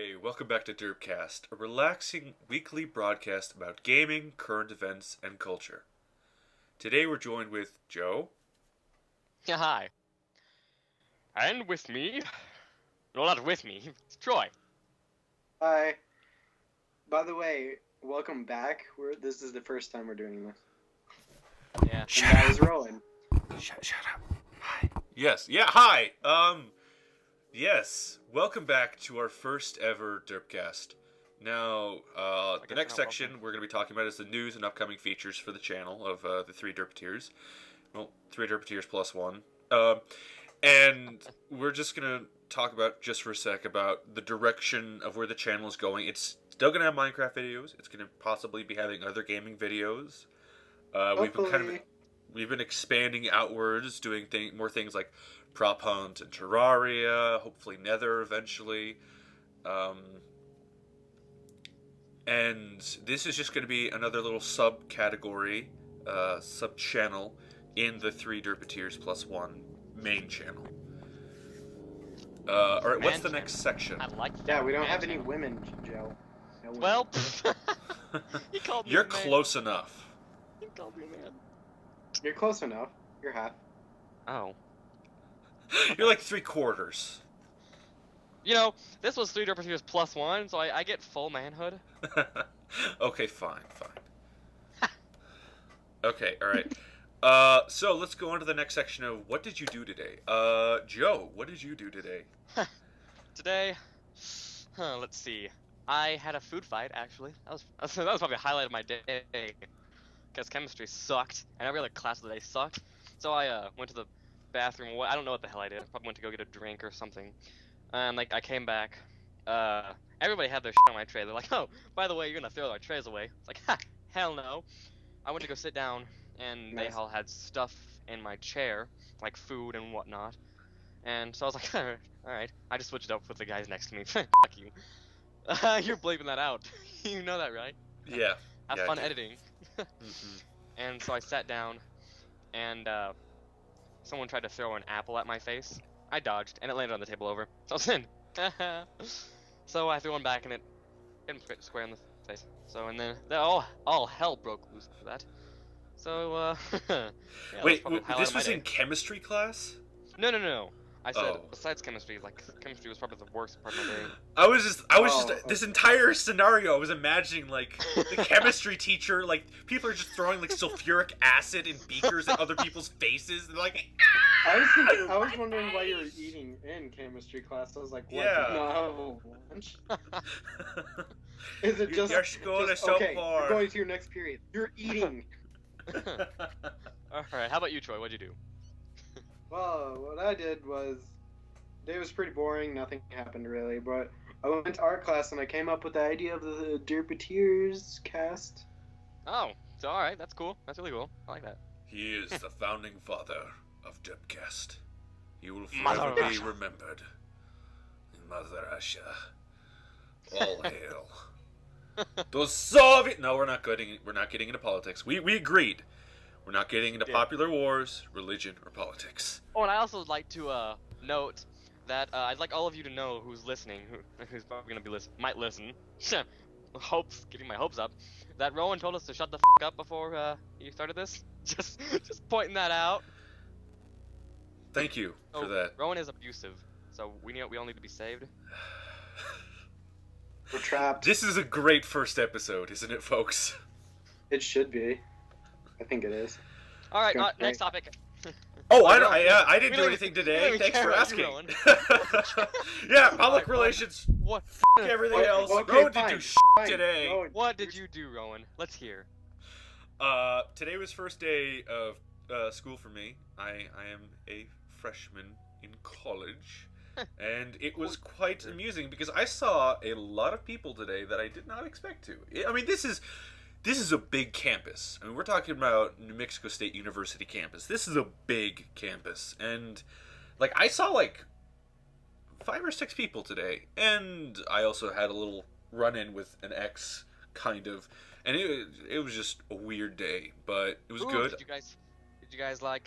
Hey, welcome back to Derpcast, a relaxing weekly broadcast about gaming, current events, and culture. Today we're joined with Joe. Yeah, hi. And with me, no, not with me, it's Troy. Hi. By the way, welcome back. This is the first time we're doing this. Yeah. And that is Rowan. Shut up. Hi. Yes, hi. Yes, welcome back to our first ever Derpcast. Now, the next section we're going to be talking about is the news and upcoming features for the channel of the three Derpeteers. Well, three Derpeteers plus one. And we're just going to talk about, just for a sec, about the direction of where the channel is going. It's still going to have Minecraft videos. It's going to possibly be having other gaming videos. We've been expanding outwards, doing more things like Prop Hunt and Terraria, hopefully Nether eventually. And this is just going to be another little subcategory, sub-channel in the three Derpeteers plus one main channel. Alright, what's the next section? I like that. Yeah, we don't have any women, Joe. No women. Well, he called me You're a man. close enough. He called me a man. You're close enough. You're half. Oh. You're like 3/4. You know, this was 3 Derpeteers plus 1, so I get full manhood. Okay, fine. Okay, alright. So let's go on to the next section of what did you do today? Joe, what did you do today? Today, let's see. I had a food fight, actually. That was probably a highlight of my day. Because chemistry sucked, and every other class of the day sucked. So I went to the bathroom. I don't know what the hell I did. I probably went to go get a drink or something. And I came back. Everybody had their shit on my tray. They're like, "Oh, by the way, you're gonna throw our trays away." It's like, ha, hell no. I went to go sit down, and Nice. they all had stuff in my chair, like food and whatnot. And so I was like, all right. I just switched up with the guys next to me. Fuck you. You're bleeping that out. You know that, right? Yeah. Have Yeah, fun I do. editing. And so I sat down, and someone tried to throw an apple at my face. I dodged, and it landed on the table over. So I was in. So I threw one back, and it hit him square in the face. So and then all hell broke loose after that. So yeah, Wait, that was probably the highlight this of my was day. in chemistry class? No. I said Oh. besides chemistry, like chemistry was probably the worst part of my day. I was just Oh, this okay. entire scenario I was imagining like the chemistry teacher, like people are just throwing like sulfuric acid in beakers at other people's faces and like I was wondering why you were eating in chemistry class. I was like, what? Yeah. Do you not have a lunch? Is it just, Your school is so okay, poor. you're going to your next period. You're eating. Alright, how about you, Troy? What'd you do? Well, what I did was, the day was pretty boring, nothing happened really, but I went to art class and I came up with the idea of the Derpeteers cast. Oh, so alright, that's cool. That's really cool. I like that. He is the founding father of Derpcast. He will Mother forever be Russia. remembered. Mother Russia. All hail. Those Soviet. No, we're not getting into politics. We agreed. We're not getting into Yeah. popular wars, religion, or politics. Oh, and I also would like to note that I'd like all of you to know who's listening, who's probably gonna be might listen. Getting my hopes up. That Rowan told us to shut the f up before you started this. Just pointing that out. Thank you for that. Rowan is abusive, so we all need to be saved. We're trapped. This is a great first episode, isn't it, folks? It should be. I think it is. All right, Okay. Next topic. Oh, Rowan, I didn't we do don't anything even- we today. don't even Thanks care for about you, asking. Rowan. Yeah, public Alright, relations. What? Everything Okay, else. okay, Rowan didn't fine, do fine. today. Rowan, What did you do, Rowan? Let's hear. Today was first day of school for me. I am a freshman in college, and it was quite amusing because I saw a lot of people today that I did not expect to. I mean, this is a big campus. I mean, we're talking about New Mexico State University campus. This is a big campus, and like I saw like 5 or 6 people today, and I also had a little run-in with an ex, kind of. And it was just a weird day, but it was Ooh, good. Did you guys like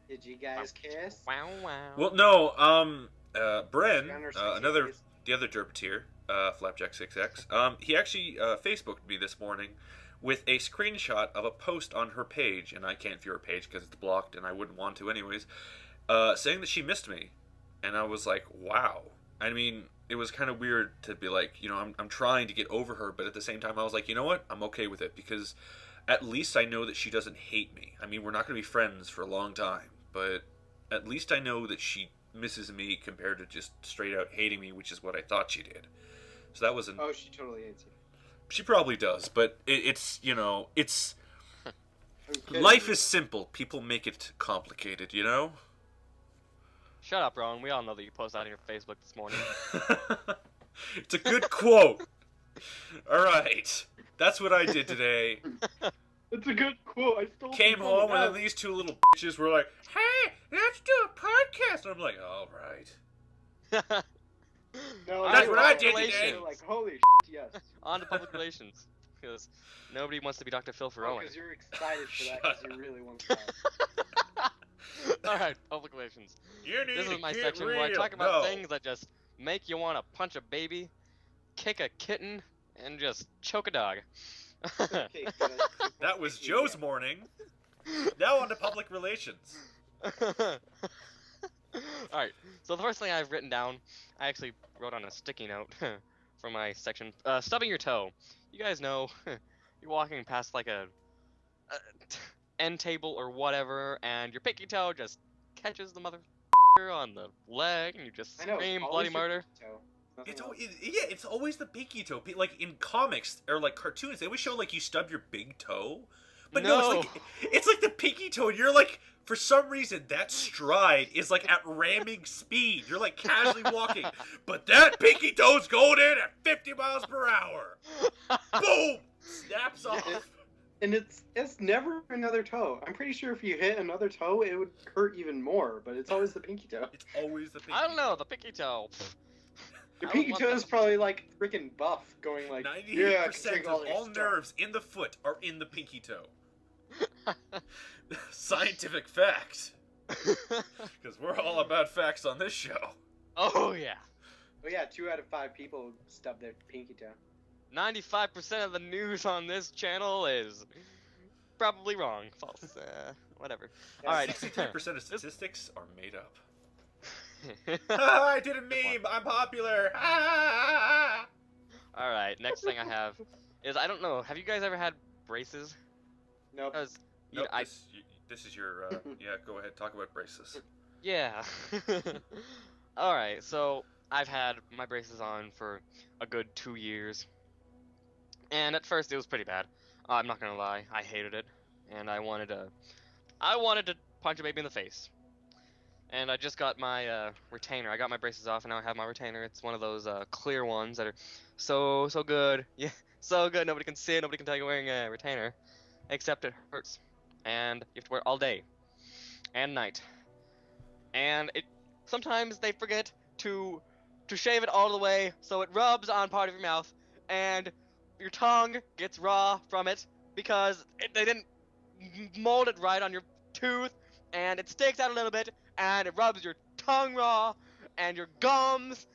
Did you guys kiss? Wow. Well, no, Bren, Gunner another Stacey's. the other derpetier, Flapjack6X, he actually Facebooked me this morning with a screenshot of a post on her page, and I can't view her page because it's blocked, and I wouldn't want to anyways, saying that she missed me. And I was like, wow. I mean, it was kind of weird to be like, I'm trying to get over her, but at the same time, I was like, you know what? I'm okay with it, because at least I know that she doesn't hate me. I mean, we're not going to be friends for a long time, but at least I know that she misses me compared to just straight out hating me, which is what I thought she did. So that was Oh, she totally hates you. She probably does, but it's Okay. life is simple. People make it complicated, Shut up, Rowan. We all know that you posted on your Facebook this morning. It's a good quote. All right, that's what I did today. It's a good quote. I stole Came it from home someone and else. then these two little bitches were like, "Hey, let's do a podcast." And I'm like, "All right." No, That's they what were I like- did they today. were like, holy yes. On to public relations. Because nobody wants to be Dr. Phil for Oh, Rowan. because you're excited for that, because you really want that. Alright, public relations. You need This to is my get section where I real. talk about No. things that just make you want to punch a baby, kick a kitten, and just choke a dog. Okay, good. That was Joe's morning. Now on to public relations. Alright, so the first thing I've written down, I actually wrote on a sticky note from my section. Stubbing your toe. You guys know, you're walking past like a end table or whatever, and your pinky toe just catches the mother on the leg, and you just I know. scream always bloody your murder. toe. Nothing It's else. it's always the pinky toe. Like in comics or like cartoons, they always show like you stub your big toe, but no, it's like the pinky toe, and you're like, for some reason that stride is like at ramming speed. You're like casually walking, but that pinky toe's going in at 50 miles per hour. Boom! Snaps off. And it's never another toe. I'm pretty sure if you hit another toe, it would hurt even more. But it's always the pinky toe. It's always the pinky. I don't know, the pinky toe. The I pinky would toe want is that. probably like freaking buff, going like 98% yeah, I can take of your all stuff. nerves in the foot are in the pinky toe. Scientific fact. Because we're all about facts on this show. Oh yeah. Oh yeah, 2 out of 5 people stub their pinky toe. 95% of the news on this channel is probably wrong. False. Whatever. Yeah, Alright. 63% of statistics are made up. I did a meme. I'm popular. Alright, next thing I have is, I don't know, have you guys ever had braces? Nope. Because, Nope, this is your. Yeah, go ahead. Talk about braces. yeah. Alright, so I've had my braces on for a good 2 years. And at first it was pretty bad. I'm not gonna lie, I hated it. And I wanted to punch a baby in the face. And I just got my retainer. I got my braces off, and now I have my retainer. It's one of those clear ones that are so good. Yeah, so good. Nobody can see it. Nobody can tell you're wearing a retainer, except it hurts, and you have to wear it all day and night. And it sometimes they forget to shave it all the way, so it rubs on part of your mouth, and your tongue gets raw from it because they didn't mold it right on your tooth, and it sticks out a little bit, and it rubs your tongue raw, and your gums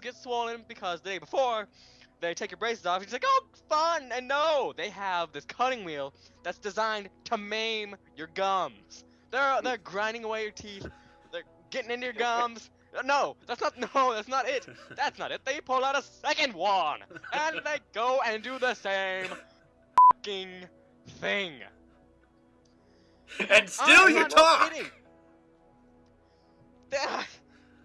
get swollen because the day before they take your braces off. You're just like, oh, fun! And no, they have this cutting wheel that's designed to maim your gums. They're grinding away your teeth. They're getting into your gums. No, that's not it. That's not it. They pull out a second one, and they go and do the same fucking thing. And still you not talk. kidding.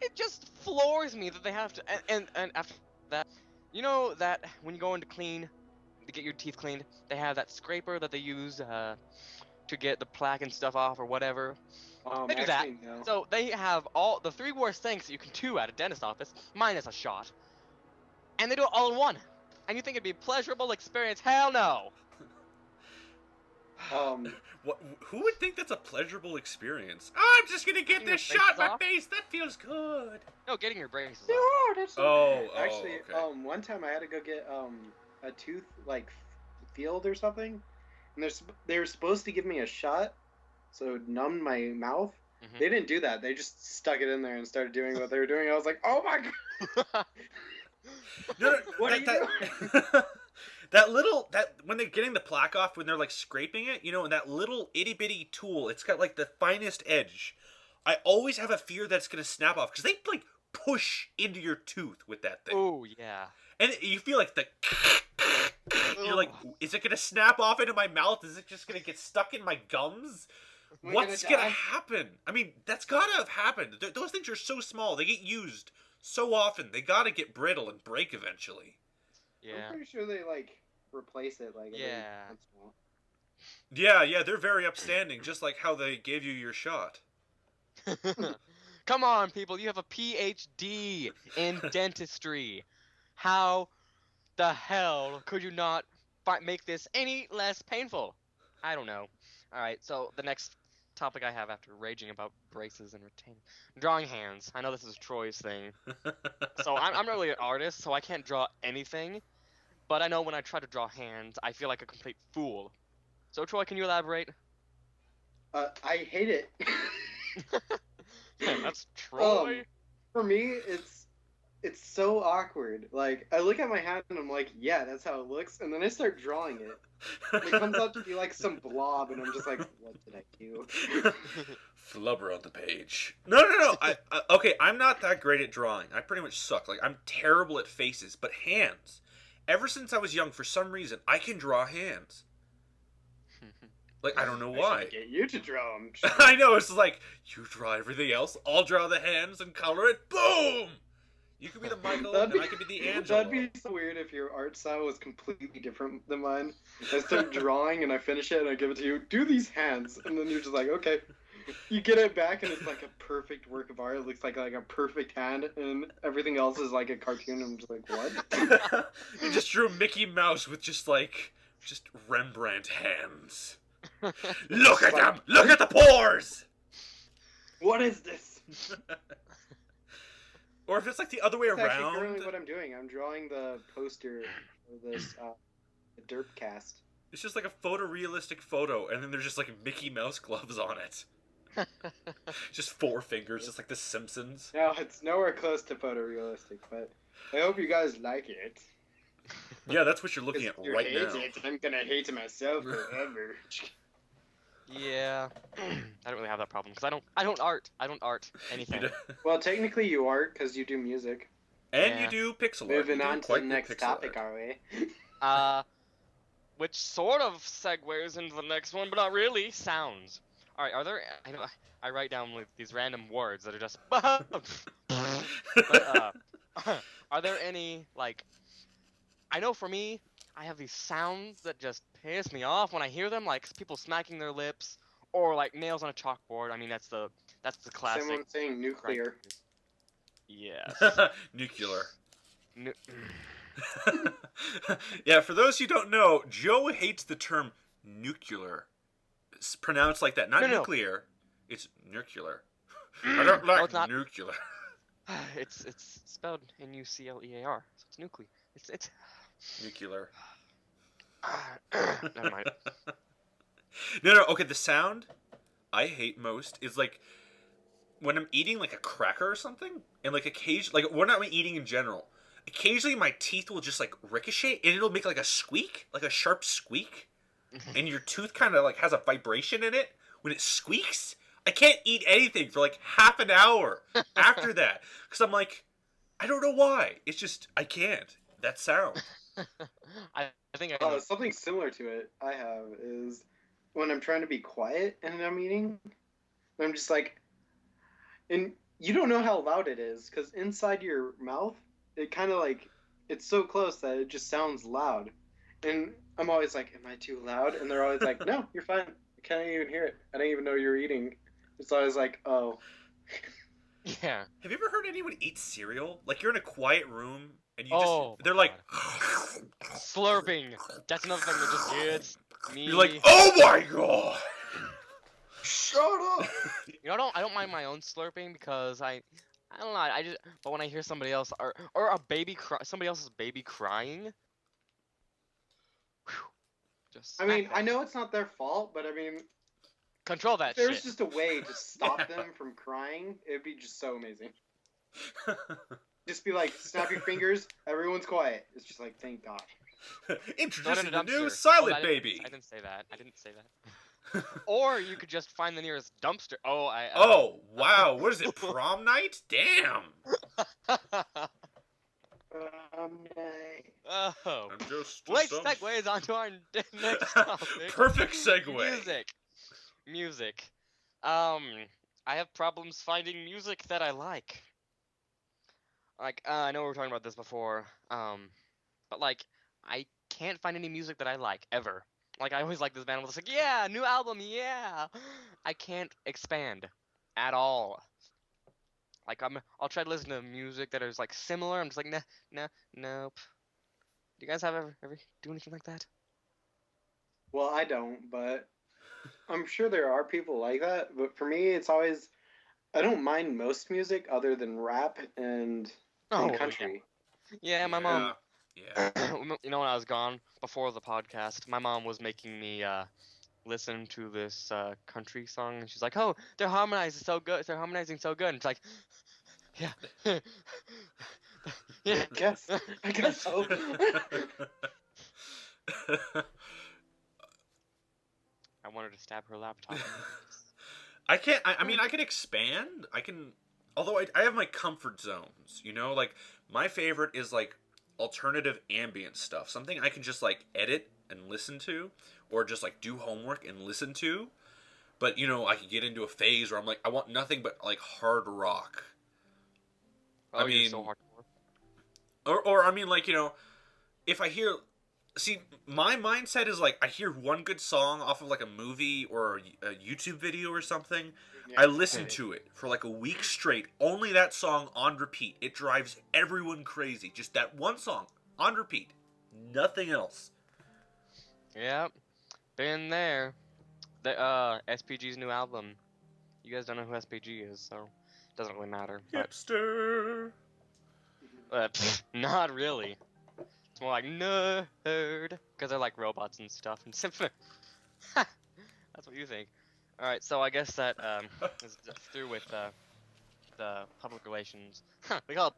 It just floors me that they have to. And after that, you know that when you go in to get your teeth cleaned, they have that scraper that they use to get the plaque and stuff off or whatever. They do that. Actually, no. So they have all the 3 worst things that you can do at a dentist office, minus a shot. And they do it all in one. And you think it'd be a pleasurable experience? Hell no. Who would think that's a pleasurable experience? Oh, I'm just gonna get Getting your this shot in my braces off? face. That feels good. No, getting your braces No, off. that's Oh, actually, okay. one time I had to go get a tooth like field or something, and they were supposed to give me a shot, so it would numb my mouth, They didn't do that. They just stuck it in there and started doing what they were doing. I was like, oh my god, No, what are you doing? that when they're getting the plaque off, when they're like scraping it, you know, and that little itty bitty tool, it's got like the finest edge. I always have a fear that it's gonna snap off because they like push into your tooth with that thing. Oh yeah. And you feel like the. You're like, is it gonna snap off into my mouth? Is it just gonna get stuck in my gums? What's gonna happen? I mean, that's gotta have happened. Those things are so small. They get used so often. They gotta get brittle and break eventually. Yeah. I'm pretty sure they like replace it like. Yeah. Once in a while. Yeah, they're very upstanding, just like how they gave you your shot. Come on, people! You have a PhD in dentistry. How the hell could you not make this any less painful? I don't know. All right, so the next topic I have after raging about braces and retaining, drawing hands. I know this is Troy's thing. So I'm not really an artist, so I can't draw anything. But I know when I try to draw hands, I feel like a complete fool. So Troy, can you elaborate? I hate it. That's Troy. For me, it's so awkward. Like, I look at my hand and I'm like, yeah, that's how it looks, and then I start drawing it. It comes out to be like some blob, and I'm just like, what did I do? Flubber on the page. No. Okay, I'm not that great at drawing. I pretty much suck. Like, I'm terrible at faces, but hands. Ever since I was young, for some reason, I can draw hands. Like, I don't know why. I should get you to draw them. I know, it's like, you draw everything else, I'll draw the hands and color it, boom! You could be the Michael, and I could be the Angelo. That'd be so weird if your art style was completely different than mine. I start drawing, and I finish it, and I give it to you, do these hands, and then you're just like, okay. You get it back, and it's like a perfect work of art. It looks like a perfect hand, and everything else is like a cartoon. I'm just like, what? You just drew Mickey Mouse with just Rembrandt hands. Look at them! Look at the pores! What is this? Or if it's like the other way That's around. actually currently what I'm doing. I'm drawing the poster of this the Derpcast. It's just like a photorealistic photo, and then there's just like Mickey Mouse gloves on it. Just 4 fingers, just like the Simpsons. No, it's nowhere close to photorealistic, but I hope you guys like it. Yeah, that's what you're looking at right now. It, I'm gonna hate it myself forever. Yeah, I don't really have that problem because I don't art anything. Well, technically you art because you do music. And Yeah. you do pixel art. Moving You do on to quite the good next pixel topic, art. are we? Which sort of segues into the next one, but not really. Sounds. All right, are there? I know I write down like these random words that are just. But, are there any like? I know for me, I have these sounds that just piss me off when I hear them, like people smacking their lips or like nails on a chalkboard. I mean, that's the classic. Someone saying nuclear. Yes. Nuclear. Nu- Yeah, for those who don't know, Joe hates the term nuclear. It's pronounced like that. Not No. nuclear. It's nuclear. I don't like it's not. nuclear. It's spelled Nuclear, so it's nuclear. It's Nuclear. Never mind. No, okay, the sound I hate most is like when I'm eating like a cracker or something, and like occasionally, like when I'm eating in general, occasionally my teeth will just like ricochet and it'll make like a squeak, like a sharp squeak, and your tooth kind of like has a vibration in it when it squeaks. I can't eat anything for like half an hour after that because I'm like, I don't know why. It's just I can't. That sound. I think I Oh, know. something similar to it I have is when I'm trying to be quiet and I'm eating, I'm just like, and you don't know how loud it is because inside your mouth, it kind of like, it's so close that it just sounds loud. And I'm always like, am I too loud? And they're always like, no, you're fine. I can't even hear it. I didn't even know you were eating. It's always like, oh. Yeah. Have you ever heard anyone eat cereal? Like you're in a quiet room and you Oh, just they're like Slurping. That's another thing that just gets me. you're like, oh my god. Shut up! You know, I don't mind my own slurping because I don't know. I just, but when I hear somebody else or a baby somebody else's baby crying. Whew, just. I mean, I know it's not their fault, but I mean, Control that If there was shit. just a way to stop Yeah. them from crying, it'd be just so amazing. Just be like, snap your fingers, everyone's quiet. It's just like, thank God. Throw it in Introducing a the new dumpster. Silent I Baby. didn't say that. I didn't say that. Or you could just find the nearest dumpster. Oh, Oh, wow. What is it, prom night? Damn. Oh. I'm just a Which dumb- segues onto our next topic. Perfect segue. Music. I have problems finding music that I like. Like, I know we were talking about this before. But like, I can't find any music that I like ever. Like, I always like this band. I was like, yeah, new album, yeah. I can't expand at all. Like, I'll try to listen to music that is like similar. I'm just like, nope. Do you guys ever do anything like that? Well, I don't, but I'm sure there are people like that. But for me, it's always, I don't mind most music other than rap and country. Yeah, my mom. Yeah. You know, when I was gone before the podcast, my mom was making me listen to this country song, and she's like, "Oh, they're harmonizing so good. They're harmonizing so good." And it's like, yeah, yeah. I guess so. I wanted to stab her laptop. I can't. I mean, I can expand. I can. Although I have my comfort zones. You know, like my favorite is like alternative ambient stuff. Something I can just like edit and listen to, or just like do homework and listen to. But you know, I could get into a phase where I'm like, I want nothing but like hard rock. Oh, I mean, you're so hardcore. or I mean, like, you know, if I hear, see, my mindset is like I hear one good song off of like a movie or a YouTube video or something. Yeah. I listen to it for like a week straight, only that song on repeat. It drives everyone crazy. Just that one song on repeat, nothing else. Yep, been there. The SPG's new album. You guys don't know who SPG is, so it doesn't really matter. But Hipster. not really. It's more like nerd, because they're like robots and stuff. And that's what you think. All right, so I guess that is through with the public relations. We call it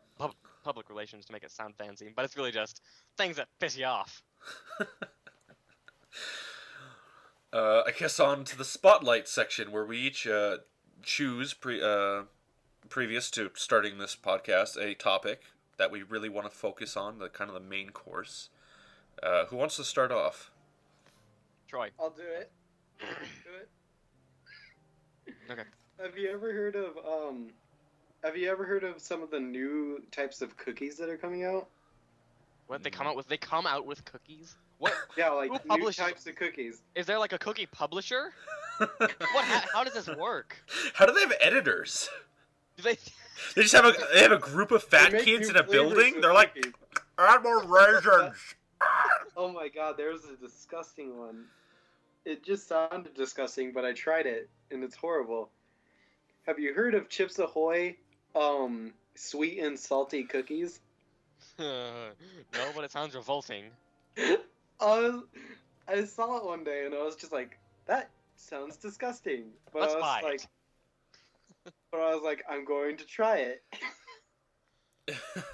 public relations to make it sound fancy, but it's really just things that piss you off. I guess on to the spotlight section where we each choose previous to starting this podcast a topic that we really want to focus on, the kind of the main course. Who wants to start off? Troy. I'll do it. Okay. Have you ever heard of some of the new types of cookies that are coming out? What they come out with? They come out with cookies. What? Yeah, like Who new publishes- types of cookies. Is there like a cookie publisher? How does this work? How do they have editors? Do they? They just have a group of fat They make kids new in a flavors building. with They're like, cookies. add more raisins. Oh my god, there's a disgusting one. It just sounded disgusting, but I tried it, and it's horrible. Have you heard of Chips Ahoy, sweet and salty cookies? No, but it sounds revolting. I saw it one day, and I was just like, that sounds disgusting. But Let's I was buy like, it. but I was like, I'm going to try it.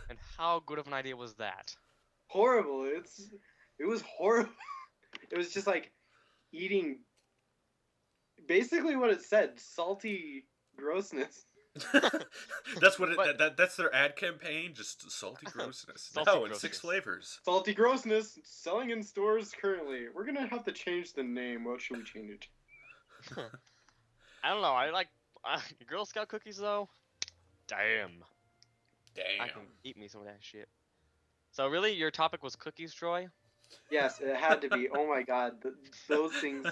And how good of an idea was that? Horrible. It was horrible. It was just like eating basically what it said, salty grossness. That's what that's their ad campaign, just salty grossness. Salty No, in grossness. 6 flavors. Salty grossness selling in stores currently. We're gonna have to change the name. What should we change it to? I don't know. I like Girl Scout cookies though. Damn. I Damn. can eat me some of that shit. So really, your topic was cookies, Troy? Yes, it had to be. Oh my god, those things.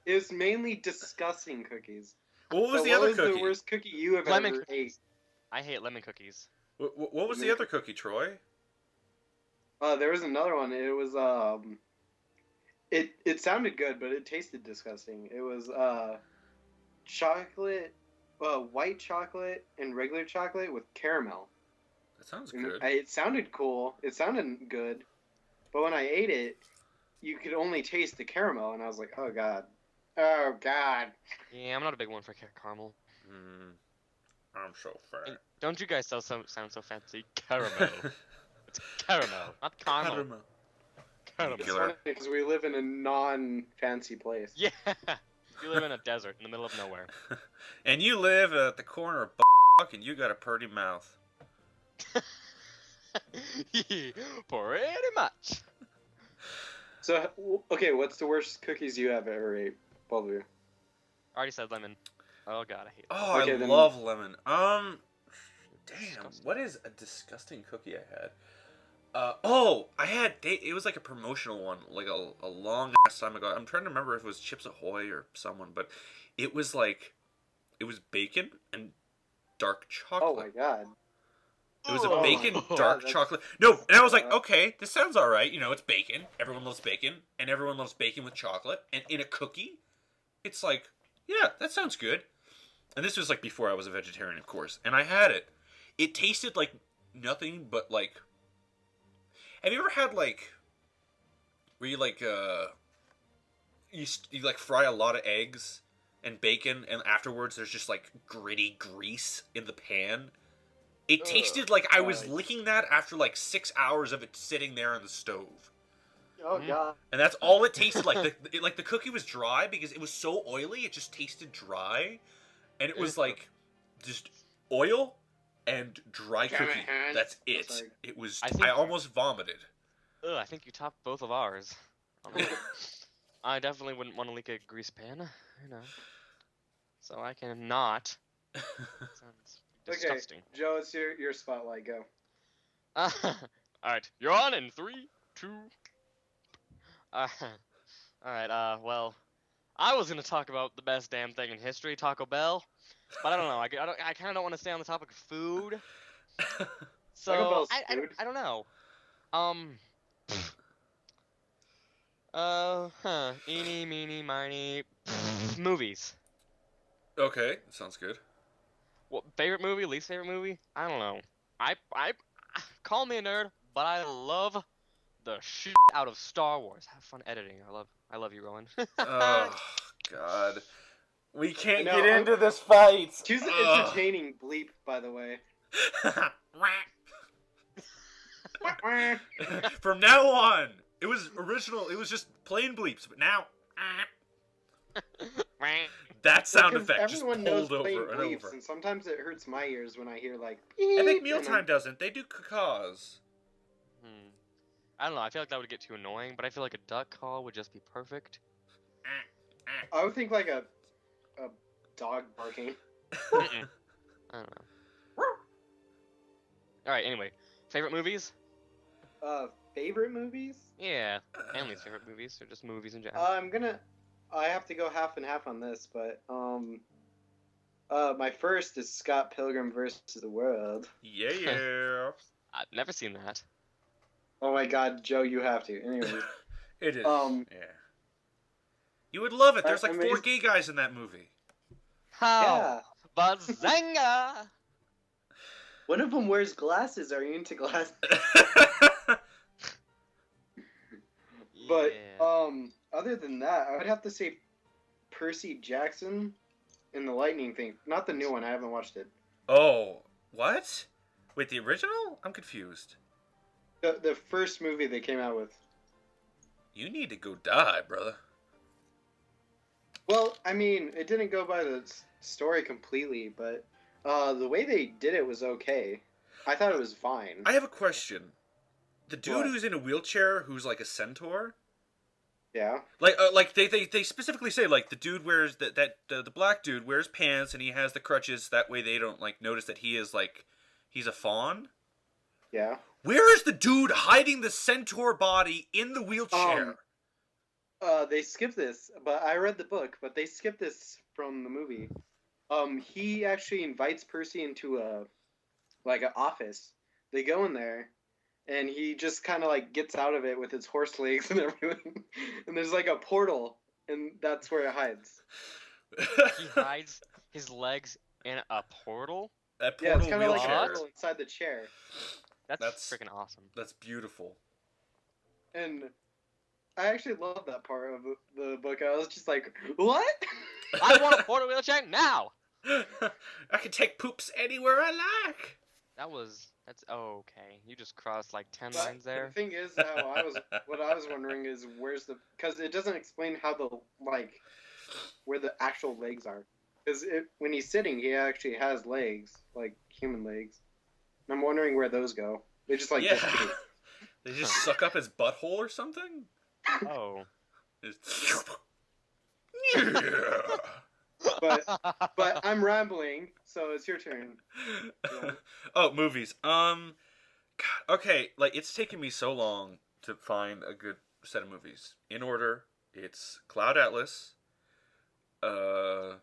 It was mainly disgusting cookies. What was So the other was cookie? the worst cookie you have Lemon ever cookies. ate? I hate lemon cookies. What was the other cookie, Troy? There was another one. It was it sounded good, but it tasted disgusting. It was chocolate, white chocolate and regular chocolate with caramel. That sounds And good. it sounded cool. It sounded good, but when I ate it, you could only taste the caramel, and I was like, oh god. Oh God. Yeah, I'm not a big one for caramel. I'm so And fat. don't you guys sound so fancy? Caramel. It's caramel, not caramel. Caramel. It's Nuclear. funny because we live in a non-fancy place. Yeah. You live in a desert in the middle of nowhere. And you live at the corner of and you got a pretty mouth. Pretty much. So, okay, what's the worst cookies you have ever ate, both of you? I already said lemon. Oh god, I hate it. Oh, Okay, I then- love lemon. Damn, Disgusting. what is a disgusting cookie I had? I had. It was like a promotional one, like a long ass time ago. I'm trying to remember if it was Chips Ahoy or someone, but it was bacon and dark chocolate. Oh my God. It was a Oh my bacon God, dark that's- chocolate. No, and I was like, okay, this sounds all right. You know, it's bacon. Everyone loves bacon, and everyone loves bacon with chocolate. And in a cookie, it's like, yeah, that sounds good. And this was like before I was a vegetarian, of course. And I had it. It tasted like nothing but like. Have you ever had like, where you like you like fry a lot of eggs and bacon, and afterwards there's just like gritty grease in the pan? It tasted like I was God. licking that after like 6 hours of it sitting there on the stove. Oh God. And that's all it tasted like. The cookie was dry because it was so oily. It just tasted dry, and it was like just oil and dry Damn it, cookie. Hans. That's it. Sorry. It was. I I, think- almost vomited. Ugh, I think you topped both of ours. I definitely wouldn't want to leak a grease pan, you know. So I can not. Sounds Okay, disgusting. Joe, it's your spotlight. Go. Alright, you're on in 3, 2. Alright, well, I was gonna talk about the best damn thing in history, Taco Bell. But I don't know, I kind of don't want to stay on the topic of food. So, Bell's I food. don't know. Eeny, meeny, miny, movies. Okay, sounds good. What, favorite movie, least favorite movie? I don't know. I call me a nerd, but I love the shit out of Star Wars. Have fun editing. I love you, Rowan. Oh God, we can't No, get I'm- into this fight. Choose an Ugh. entertaining bleep, by the way. From now on, it was original. It was just plain bleeps, but now that sound Because effect just everyone pulled knows plain over and bleeps, over. and sometimes it hurts my ears when I hear like. I think beep, and Mealtime doesn't. They do cacaws. I don't know. I feel like that would get too annoying, but I feel like a duck call would just be perfect. I would think like a dog barking. Mm-mm. I don't know. All right. Anyway, favorite movies? Favorite movies? Yeah, family's favorite movies, or just movies in general. I have to go half and half on this, but my first is Scott Pilgrim versus the World. Yeah. I've never seen that. Oh my God, Joe, you have to. Anyway, It is. Um, yeah. You would love it. There's I like mean- 4 gay guys in that movie. How? Bazanga! one of them wears glasses. Are you into glasses? But Yeah. other than that, I would have to say Percy Jackson in the Lightning thing. Not the new one. I haven't watched it. Oh, what? Wait, the original? I'm confused. The first movie they came out with. You need to go die, brother. Well, I mean, it didn't go by the story completely, but the way they did it was okay. I thought it was fine. I have a question. The dude What? who's in a wheelchair, who's like a centaur, Yeah. like they specifically say like the dude wears the black dude wears pants and he has the crutches. That way they don't like notice that he is like he's a fawn. Yeah. Where is the dude hiding the centaur body in the wheelchair? They skipped this, but I read the book, but they skipped this from the movie. He actually invites Percy into an office. They go in there, and he just kind of like gets out of it with his horse legs and everything. And there's like a portal, and that's where it hides. He hides his legs in a portal? That Yeah, portal it's kind of like a wheelchair. portal inside the chair. That's That's- freaking awesome. That's beautiful. And I actually love that part of the book. I was just like, what? I want a portal wheelchair now. I can take poops anywhere I like. That's okay. You just crossed like 10 But lines there. the thing is, what I was wondering is because it doesn't explain how where the actual legs are. Because when he's sitting, he actually has legs, like human legs. And I'm wondering where those go. They just like disappear. They just suck up his butthole or something? Oh. But I'm rambling, so it's your turn. Yeah. Oh, movies. God, okay, like it's taken me so long to find a good set of movies. In order, it's Cloud Atlas, The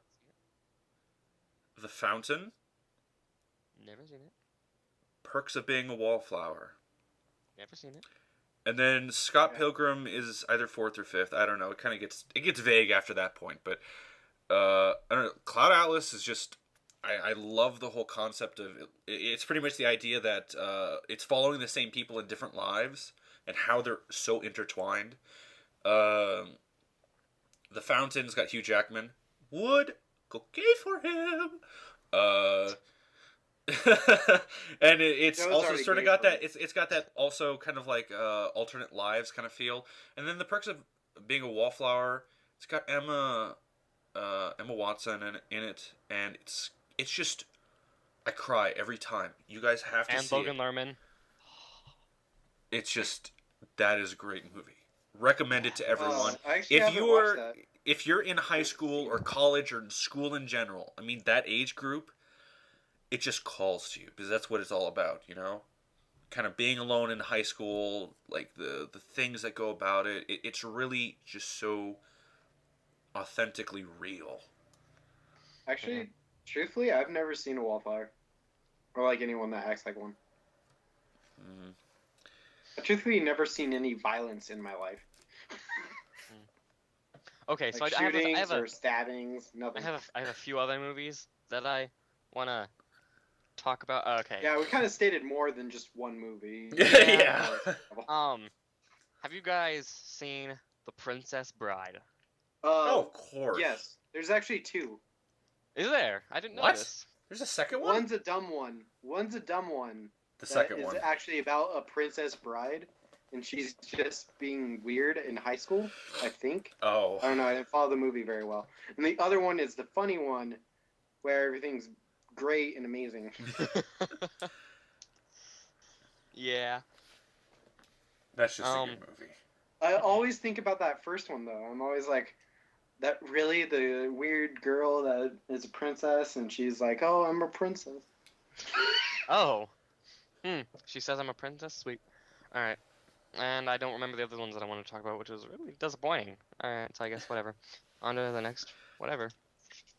Fountain, Never seen it. Perks of Being a Wallflower. Never seen it. And then Scott Yeah. Pilgrim is either fourth or fifth. I don't know. It kind of gets vague after that point. But I don't know. Cloud Atlas is just I love the whole concept of it. It's pretty much the idea that it's following the same people in different lives and how they're so intertwined. The Fountain's got Hugh Jackman. Would go gay for him. And it's That was also already sort of gay got for that. It's got that also kind of like alternate lives kind of feel. And then the Perks of Being a Wallflower. It's got Emma Watson in it, and it's just I cry every time. You guys have to And see Logan it. Lerman. It's just that is a great movie. Recommend it to everyone. I actually If haven't watched you're that. if you're in high school or college or in school in general, I mean that age group, it just calls to you because that's what it's all about, you know? Kind of being alone in high school, like the things that go about it. It's really just so authentically real. Actually, truthfully, I've never seen a wallflower. Or like anyone that acts like one. Mm. I've truthfully never seen any violence in my life. Okay, so Like I have shootings a or stabbings, nothing. I have a few other movies that I wanna talk about. Okay. Yeah, we kind of stated more than just one movie. Yeah. Have you guys seen The Princess Bride? Oh, of course. Yes, there's actually two. Is there? I didn't know What? this. There's a second one? One's a dumb one. One's a dumb one. The That second is one. actually about a princess bride, and she's just being weird in high school, I think. Oh. I don't know, I didn't follow the movie very well. And the other one is the funny one, where everything's great and amazing. Yeah. That's just a good movie. I always think about that first one, though. I'm always like, that really the weird girl that is a princess, and she's like, oh, I'm a princess. Oh. She says I'm a princess? Sweet. Alright. And I don't remember the other ones that I want to talk about, which was really disappointing. Alright, so I guess whatever. On to the next whatever.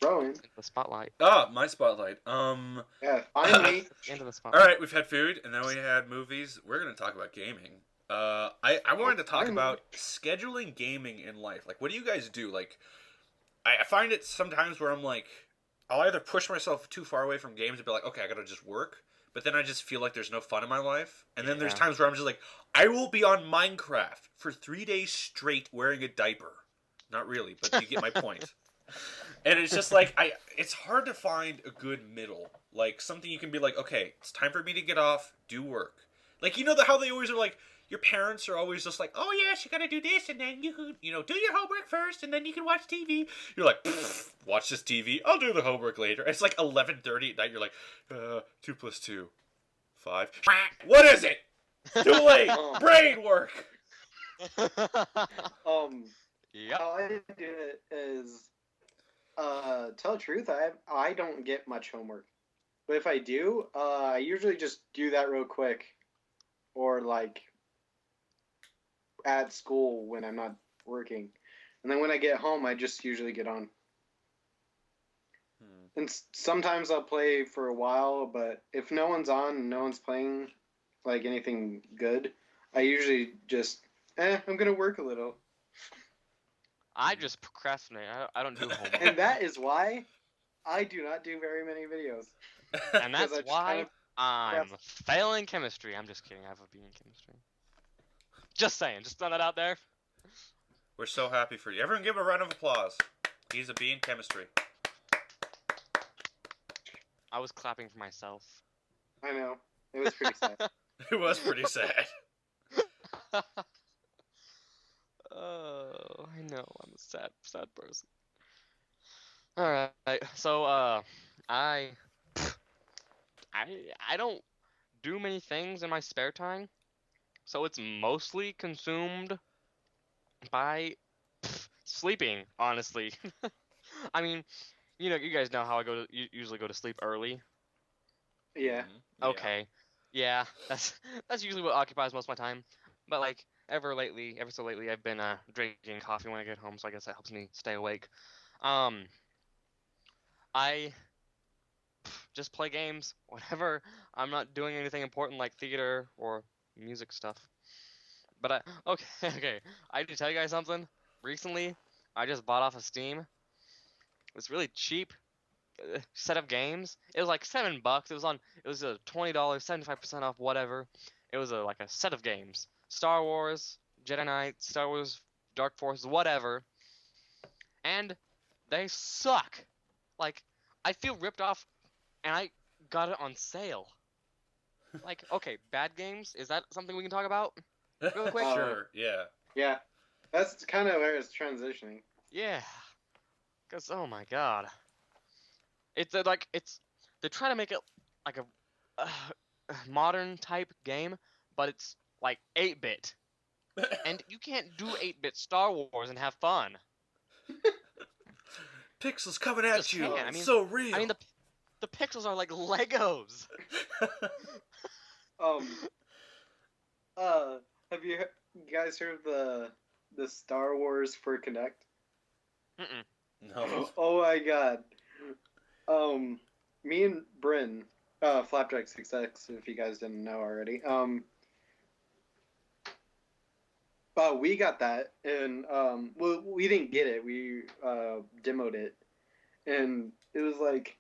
Rowan. The spotlight. Ah, my spotlight. Yeah, finally. Into the All spotlight. right, we've had food, and then we had movies. We're gonna talk about gaming. I wanted to talk about scheduling gaming in life. Like, what do you guys do? Like, I find it sometimes where I'm like, I'll either push myself too far away from games and be like, okay, I gotta just work. But then I just feel like there's no fun in my life. And then there's Yeah. times where I'm just like, I will be on Minecraft for 3 days straight wearing a diaper. Not really, but you get my point. And it's just like it's hard to find a good middle. Like something you can be like, okay, it's time for me to get off, do work. Like how they always are like, your parents are always just like, oh yes, you gotta do this, and then you can, do your homework first, and then you can watch TV. You're like, watch this TV. I'll do the homework later. It's like 11:30 at night. You're like, 2 + 2, 5. What is it? Too late. Brain work. Yep. How I do it is, tell the truth, I don't get much homework. But if I do, I usually just do that real quick. Or like at school when I'm not working. And then when I get home, I just usually get on. And sometimes I'll play for a while, but if no one's on and no one's playing like anything good, I usually just, I'm going to work a little. I just procrastinate. I don't do homework. And that is why I do not do very many videos. And that's Because I just why kind of I'm failing chemistry. I'm just kidding. I have a B in chemistry. Just saying. Just throw that out there. We're so happy for you. Everyone give him a round of applause. He's a B in chemistry. I was clapping for myself. I know. It was pretty sad. It was pretty sad. Oh, I know. I'm a sad person. All right. So, I, I don't do many things in my spare time, so it's mostly consumed by sleeping. Honestly, I mean, you guys know how I usually go to sleep early. Yeah. Yeah. Okay, yeah, that's usually what occupies most of my time. But like ever so lately, I've been drinking coffee when I get home, so I guess that helps me stay awake. Um, I just play games whenever I'm not doing anything important like theater or music stuff. But okay, okay. I need to tell you guys something. Recently, I just bought off of Steam this really cheap set of games. It was like $7. It was a $20, 75% off, whatever. It was like a set of games. Star Wars, Jedi Knight, Star Wars, Dark Forces, whatever. And they suck. Like, I feel ripped off, and I got it on sale. Like, okay, bad games. Is that something we can talk about real quick? Sure. Yeah. Yeah. That's kind of where it's transitioning. Yeah. Cause oh my god, it's they try to make it like a modern type game, but it's like 8-bit, and you can't do 8-bit Star Wars and have fun. Pixels coming at Just you. can't. It's so real. I mean the pixels are like Legos. Have you guys heard of the Star Wars for Connect? Mm-mm. No. Oh my god. Me and Bryn, Flapjack 6X, if you guys didn't know already. We got that, and well, we didn't get it. We demoed it, and it was like,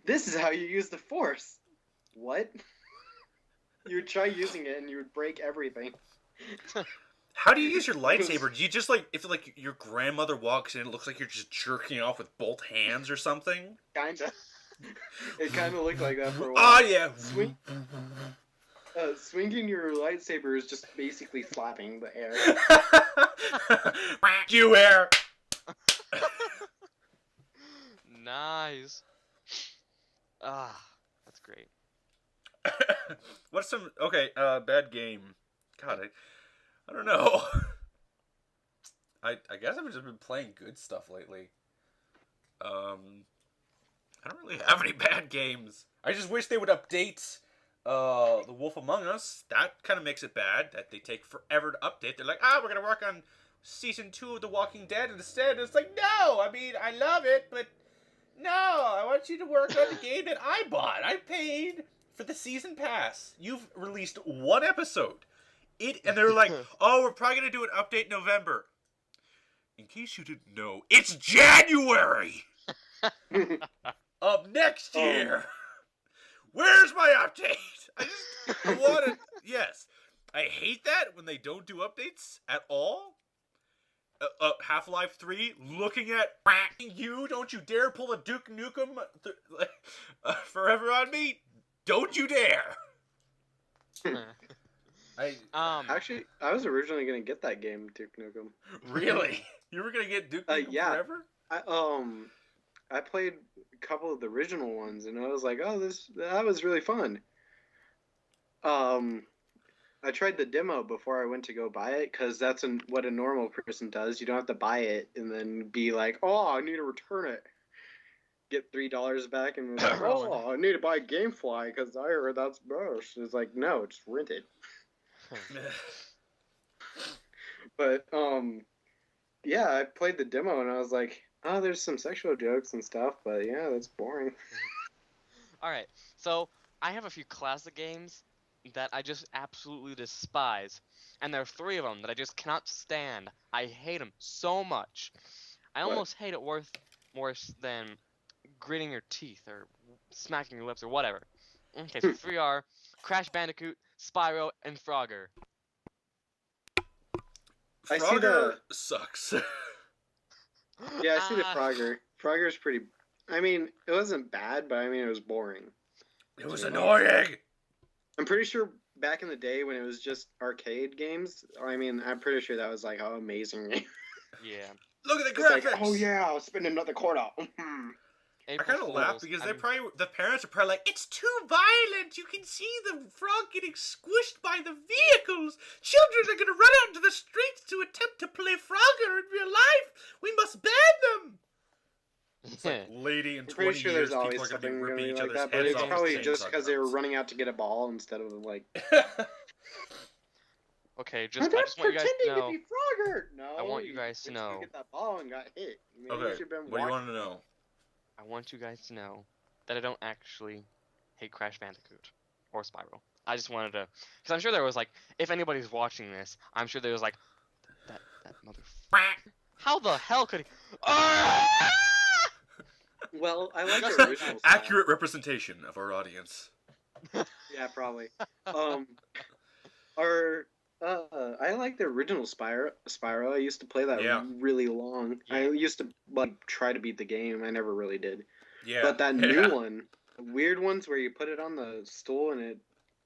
this is how you use the Force. What? You would try using it, and you would break everything. How do you use your lightsaber? Do you just if your grandmother walks in, it looks like you're just jerking off with both hands or something? Kinda. It kind of looked like that for a while. Oh yeah. Swinging your lightsaber is just basically slapping the air. You air. Nice. Ah, that's great. What's some bad game? God, I don't know. I guess I've just been playing good stuff lately. I don't really have any bad games. I just wish they would update The Wolf Among Us. That kind of makes it bad that they take forever to update. They're like, we're gonna work on season 2 of The Walking Dead instead. And it's like, no, I mean, I love it, but no, I want you to work on the game that I bought. I paid for the season pass. You've released one episode. And they're like, we're probably going to do an update in November. In case you didn't know, it's January! Of next year! Where's my update? I want to... Yes. I hate that when they don't do updates at all. Half-Life 3, looking at you, don't you dare pull a Duke Nukem forever on me. Don't you dare! Actually, I was originally gonna get that game, Duke Nukem. Really? You were gonna get Duke Nukem yeah. forever? I played a couple of the original ones, and I was like, that was really fun. I tried the demo before I went to go buy it, because that's what a normal person does. You don't have to buy it and then be like, I need to return it. Get $3 back and be like, I need to buy GameFly because I heard that's best. It's like, no, just rent it. But yeah, I played the demo and I was like, there's some sexual jokes and stuff, but yeah, that's boring. Alright, so I have a few classic games that I just absolutely despise. And there are 3 of them that I just cannot stand. I hate them so much. I almost hate it worse than gritting your teeth or smacking your lips or whatever. Okay, so 3 are Crash Bandicoot, Spyro, and Frogger. I see Frogger the sucks. I see the Frogger. Frogger's pretty. I mean, it wasn't bad, but I mean, it was boring. It was Too much. annoying. I'm pretty sure back in the day when it was just arcade games. I mean, I'm pretty sure that was like how amazing. Yeah. Look at the It's graphics. like, oh yeah, I'll spend another quarter. I kind of laugh because the parents are probably like, it's too violent. You can see the frog getting squished by the vehicles. Children are going to run out into the streets to attempt to play Frogger in real life. We must ban them. It's like, lady, in I'm pretty 20 sure years, there's always people are going to be something ripping gonna each be like other's that, but heads it's off. probably with just chainsaw because they were guns. running out to get a ball instead of like. Okay, I'm just I not just want you guys pretending to know. to be Frogger. No, I want you guys to know. Get that ball and got hit. Maybe you Okay, should've been what do you want watching. to know? I want you guys to know that I don't actually hate Crash Bandicoot or Spyro. I just wanted to, because I'm sure there was like, if anybody's watching this, I'm sure there was like, that mother. How the hell could he? Ah! Well, I like Just the like original. that. Accurate representation of our audience. Yeah, probably. I like the original Spyro. I used to play that Yeah. really long. I Yeah. used to like try to beat the game. I never really did. Yeah. But that new one, the weird ones where you put it on the stool and it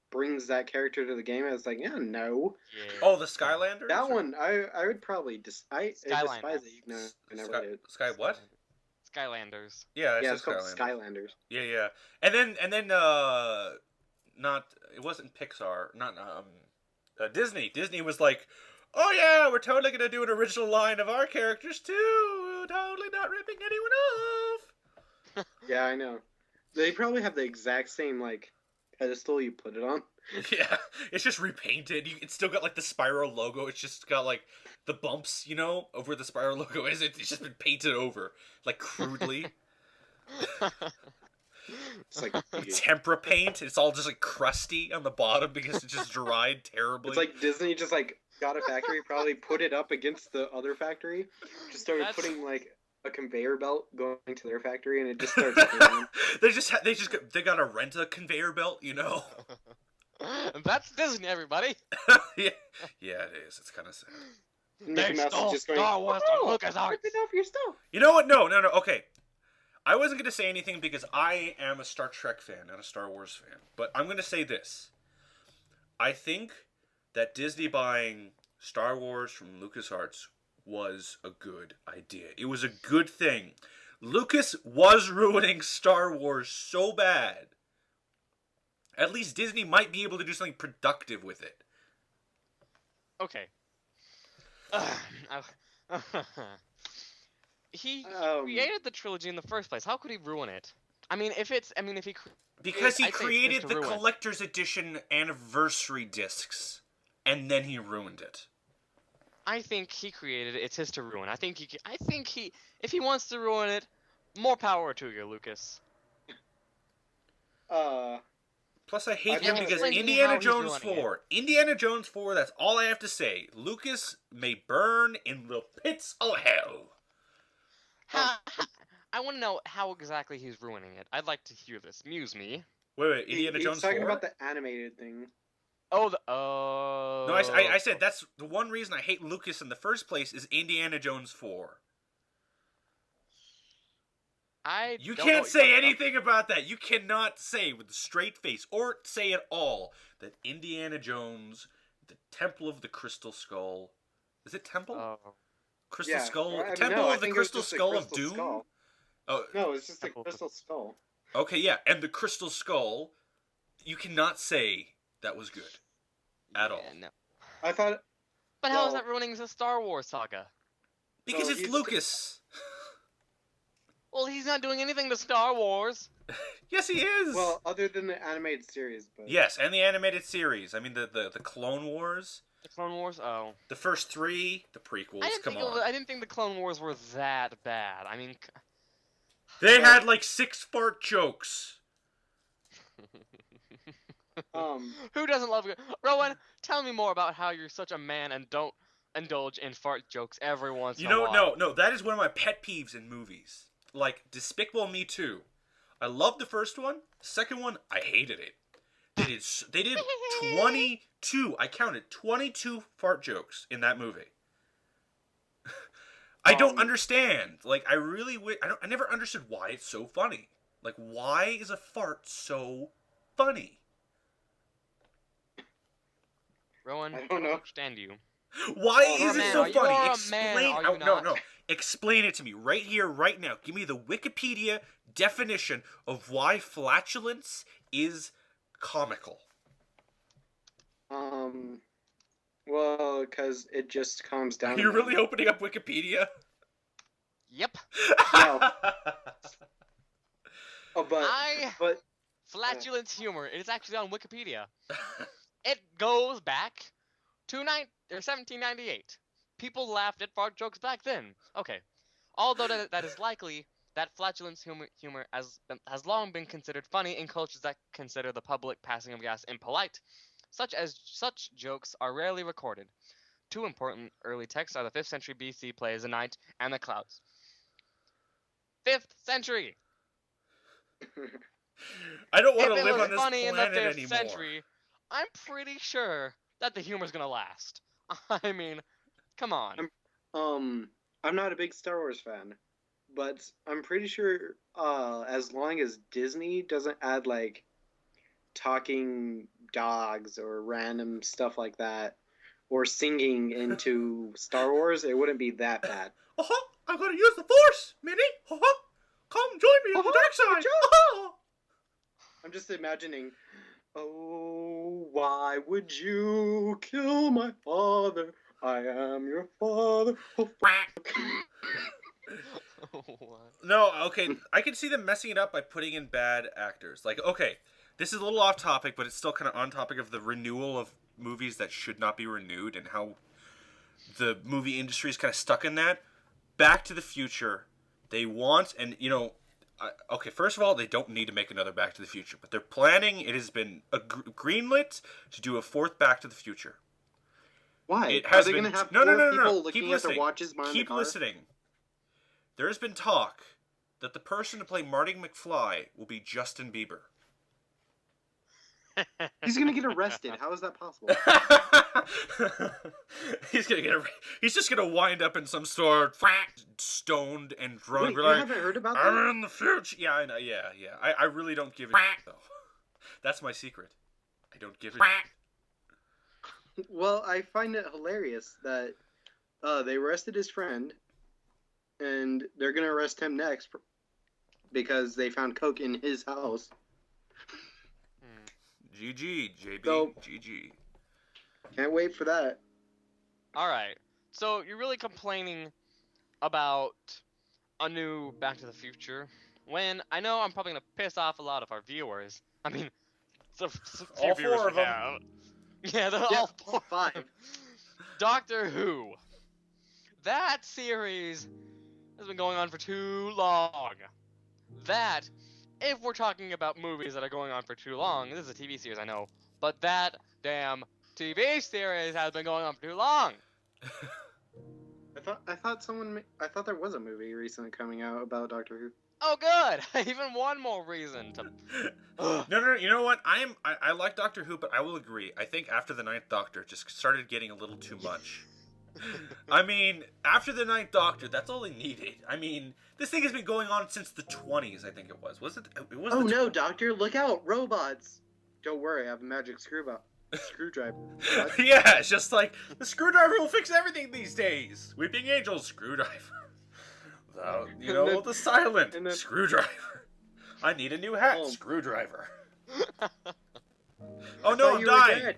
brings that character to the game, I was like, yeah, no. Yeah. Oh, the Skylanders? That one, I would probably I despise Skylanders. it. No, I never did. Sky what? Skylanders. Yeah, Yeah, said it's called Skylanders. Skylanders. Yeah. And then not it wasn't Pixar, not Disney. Disney was like, "Oh yeah, we're totally going to do an original line of our characters too. Totally not ripping anyone off." Yeah, I know. They probably have the exact same like pedestal you put it on. Yeah, it's just repainted. It's still got like the Spyro logo. It's just got like the bumps, of where the Spyro logo is. It's just been painted over, like crudely. It's like Tempera paint. It's all just like crusty on the bottom because it just dried terribly. it's like Disney just like got a factory, probably put it up against the other factory, just started That's- putting like a conveyor belt going to their factory, and it just starts. Spinning. they got to rent a conveyor belt, That's Disney, everybody. yeah, it is. It's kind of sad. Mickey Mouse is just going, Star Wars "Oh, to LucasArts." ripping off your stuff. You know what? No. Okay. I wasn't going to say anything because I am a Star Trek fan, not a Star Wars fan. But I'm going to say this. I think that Disney buying Star Wars from LucasArts was a good idea. It was a good thing. Lucas was ruining Star Wars so bad. At least Disney might be able to do something productive with it. Okay. He created the trilogy in the first place. How could he ruin it? Because he I'd say it's created to the ruin. collector's edition anniversary discs, and then he ruined it. I think he created it. It's his to ruin. I think he. If he wants to ruin it, more power to you, Lucas. Plus, I hate I've him never because explained to me Indiana how he's Jones ruining it. 4. Indiana Jones 4, that's all I have to say. Lucas may burn in the pits of hell. I want to know how exactly he's ruining it. I'd like to hear this. Muse me. Wait, Indiana He's Jones talking 4? about the animated thing. Oh, No, I said that's the one reason I hate Lucas in the first place is Indiana Jones 4. You don't know can't what say you're talking anything about that. You cannot say with a straight face or say at all that Indiana Jones, the Temple of the Crystal Skull, is it Temple? about. Oh. Crystal Yeah, Skull, I mean, Temple no, I of the think it was Crystal just a Skull of crystal Doom. skull. Oh, No, it's just a Temple of the- crystal skull. okay, yeah, and the Crystal Skull, you cannot say that was good at all No. I thought But how is Well- that ruining the Star Wars saga? because No, it's he's- Lucas. Well, he's not doing anything to Star Wars. Yes, he is. well, other than the animated series, but Yes, and the animated series. I mean, the Clone Wars, The Clone Wars? Oh. the first 3, the prequels. Come on. I didn't think the Clone Wars were that bad. I mean, They had like 6 fart jokes. Who who doesn't love Rowan? Tell me more about how you're such a man and don't indulge in fart jokes every once in a while. No, that is one of my pet peeves in movies. Like Despicable Me 2. I loved the first one. Second one, I hated it. They did 22. I counted 22 fart jokes in that movie. I don't understand. Like, I really I never understood why it's so funny. Like, why is a fart so funny? Rowan, I don't know. understand you. Why Oh, is it man, so are you- funny? you're a Explain. man, are you No, not? no. Explain it to me right here, right now. Give me the Wikipedia definition of why flatulence is comical. Well, because it just calms down. Are you really opening up Wikipedia? Yep. No. Oh, but Flatulence humor. It is actually on Wikipedia. It goes back to 1798. People laughed at fart jokes back then. Okay. Although that is likely that flatulence humor has long been considered funny in cultures that consider the public passing of gas impolite. Such jokes are rarely recorded. Two important early texts are the 5th century BC plays The Night and the Clouds. 5th century! I don't want If to it live was on this funny in the planet 5th anymore. century, I'm pretty sure that the humor's gonna last. I mean, come on. I'm not a big Star Wars fan, but I'm pretty sure as long as Disney doesn't add like talking dogs or random stuff like that or singing into Star Wars, it wouldn't be that bad. I'm gonna use the Force, Minnie. Come join me on the dark side. I'm just imagining, oh, why would you kill my father? I am your father. Oh, What? No, okay, I can see them messing it up by putting in bad actors. Like, okay, this is a little off topic, but it's still kind of on topic of the renewal of movies that should not be renewed and how the movie industry is kind of stuck in that. Back to the Future, they want, and okay, first of all, they don't need to make another Back to the Future, but they're planning, it has been greenlit to do a 4th Back to the Future. why? It has Are they been going to have no. people looking Keep at listening. their watches behind Keep the car? listening. There has been talk that the person to play Marty McFly will be Justin Bieber. He's going to get arrested. How is that possible? He's just gonna wind up in some store, stoned and drunk. Wait, you like, haven't heard about I'm that? in the future. Yeah, I know. Yeah. I really don't give a though. That's my secret. I don't give a. Well, I find it hilarious that they arrested his friend, and they're going to arrest him next because they found coke in his house. GG, JB, So- GG. Can't wait for that. Alright, so you're really complaining about a new Back to the Future when I know I'm probably gonna piss off a lot of our viewers. I mean, it's a few All viewers 4 we of them. have. Yeah, they're Yeah, all 4. 5. Doctor Who. That series has been going on for too long. That, if we're talking about movies that are going on for too long, this is a TV series, I know, but that damn TV series has been going on for too long. I thought there was a movie recently coming out about Doctor Who. Oh, good! Even one more reason to. Ugh. No. You know what? I like Doctor Who, but I will agree. I think after the 9th Doctor, it just started getting a little too much. I mean, after the 9th Doctor, that's all they needed. I mean, this thing has been going on since the 20s. I think it was. Was it? It was. Oh the no, Doctor! Look out, robots! Don't worry, I have a magic screwdriver. What? Yeah, it's just like the screwdriver will fix everything these days. Weeping Angel screwdriver. The silent and then- screwdriver. I need a new hat. Oh. Screwdriver. Oh I no, thought I'm you were dying. dead.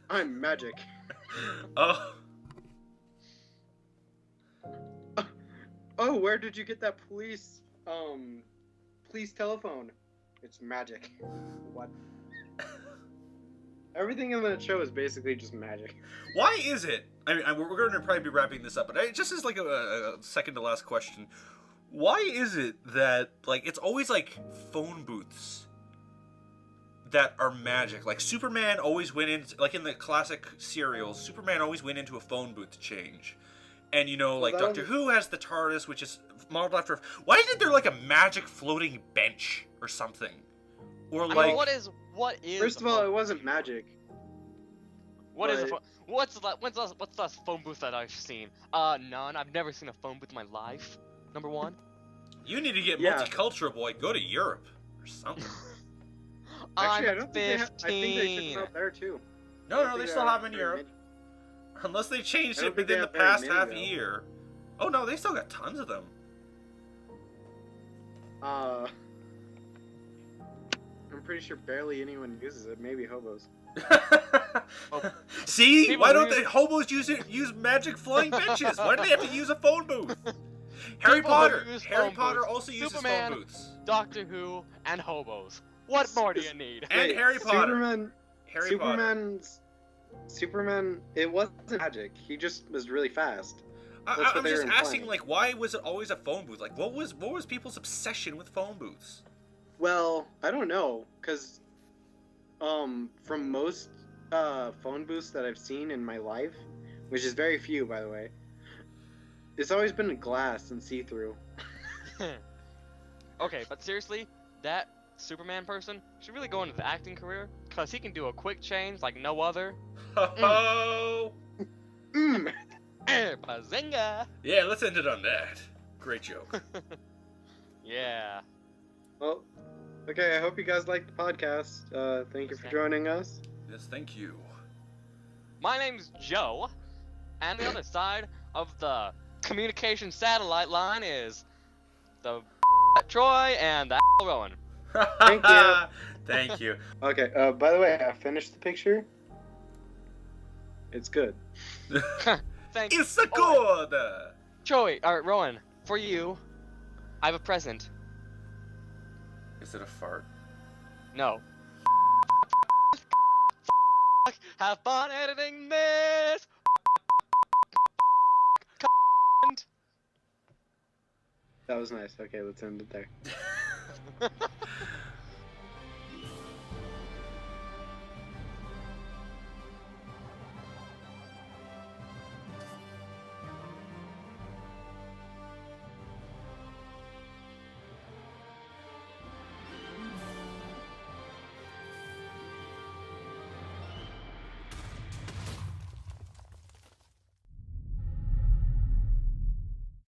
I'm magic. Oh. Oh, where did you get that police telephone? It's magic. What? Everything in that show is basically just magic. Why is it? I mean, we're going to probably be wrapping this up, but just as like a second to last question, why is it that like it's always like phone booths that are magic? Like Superman always went in, like in the classic serials, Superman always went into a phone booth to change. And like that Doctor Who has the TARDIS, which is modeled after. Why isn't there like a magic floating bench or something? Or I like mean, what is? First of all, it wasn't magic. What is a But- what's the last phone booth that I've seen? None. I've never seen a phone booth in my life. Number one. You need to get Yeah. multicultural, boy. Go to Europe or something. Actually, I I'm don't think they have. I think they ship 15. them out there too. I No, don't no, think they still have in very Europe. Unless they changed I don't it think they within the have very past many, half though. year. Oh no, they still got tons of them. many. I'm pretty sure barely anyone uses it. Maybe hobos. See? People Why don't use- the hobos use magic flying benches? Why do they have to use a phone booth? Harry People who Potter. use Harry phone Potter booths. also uses Superman. phone booths. Doctor Who and hobos. What more do you need? And Harry Potter. Superman. Harry Potter. Superman. It wasn't magic. He just was really fast. That's what I'm they were just asking, implying. like, why was it always a phone booth? Like, what was people's obsession with phone booths? Well, I don't know, cause from most phone booths that I've seen in my life, which is very few, by the way, it's always been glass and see-through. Okay, but seriously, that Superman person should really go into the acting career, cause he can do a quick change like no other. Oh, Mm. Bazinga! yeah. Let's end it on that. Great joke. Yeah. Well, okay. I hope you guys liked the podcast. Thank you for Okay. joining us. Yes, thank you. My name's Joe, and the other side of the communication satellite line is the Troy and the Rowan. Thank you. Thank you. Okay. By the way, I finished the picture. It's good. Thank It's a Oh, good. Troy, or Rowan, for you, I have a present. Is it a fart? No. Have fun editing this. That was nice. Okay, let's end it there.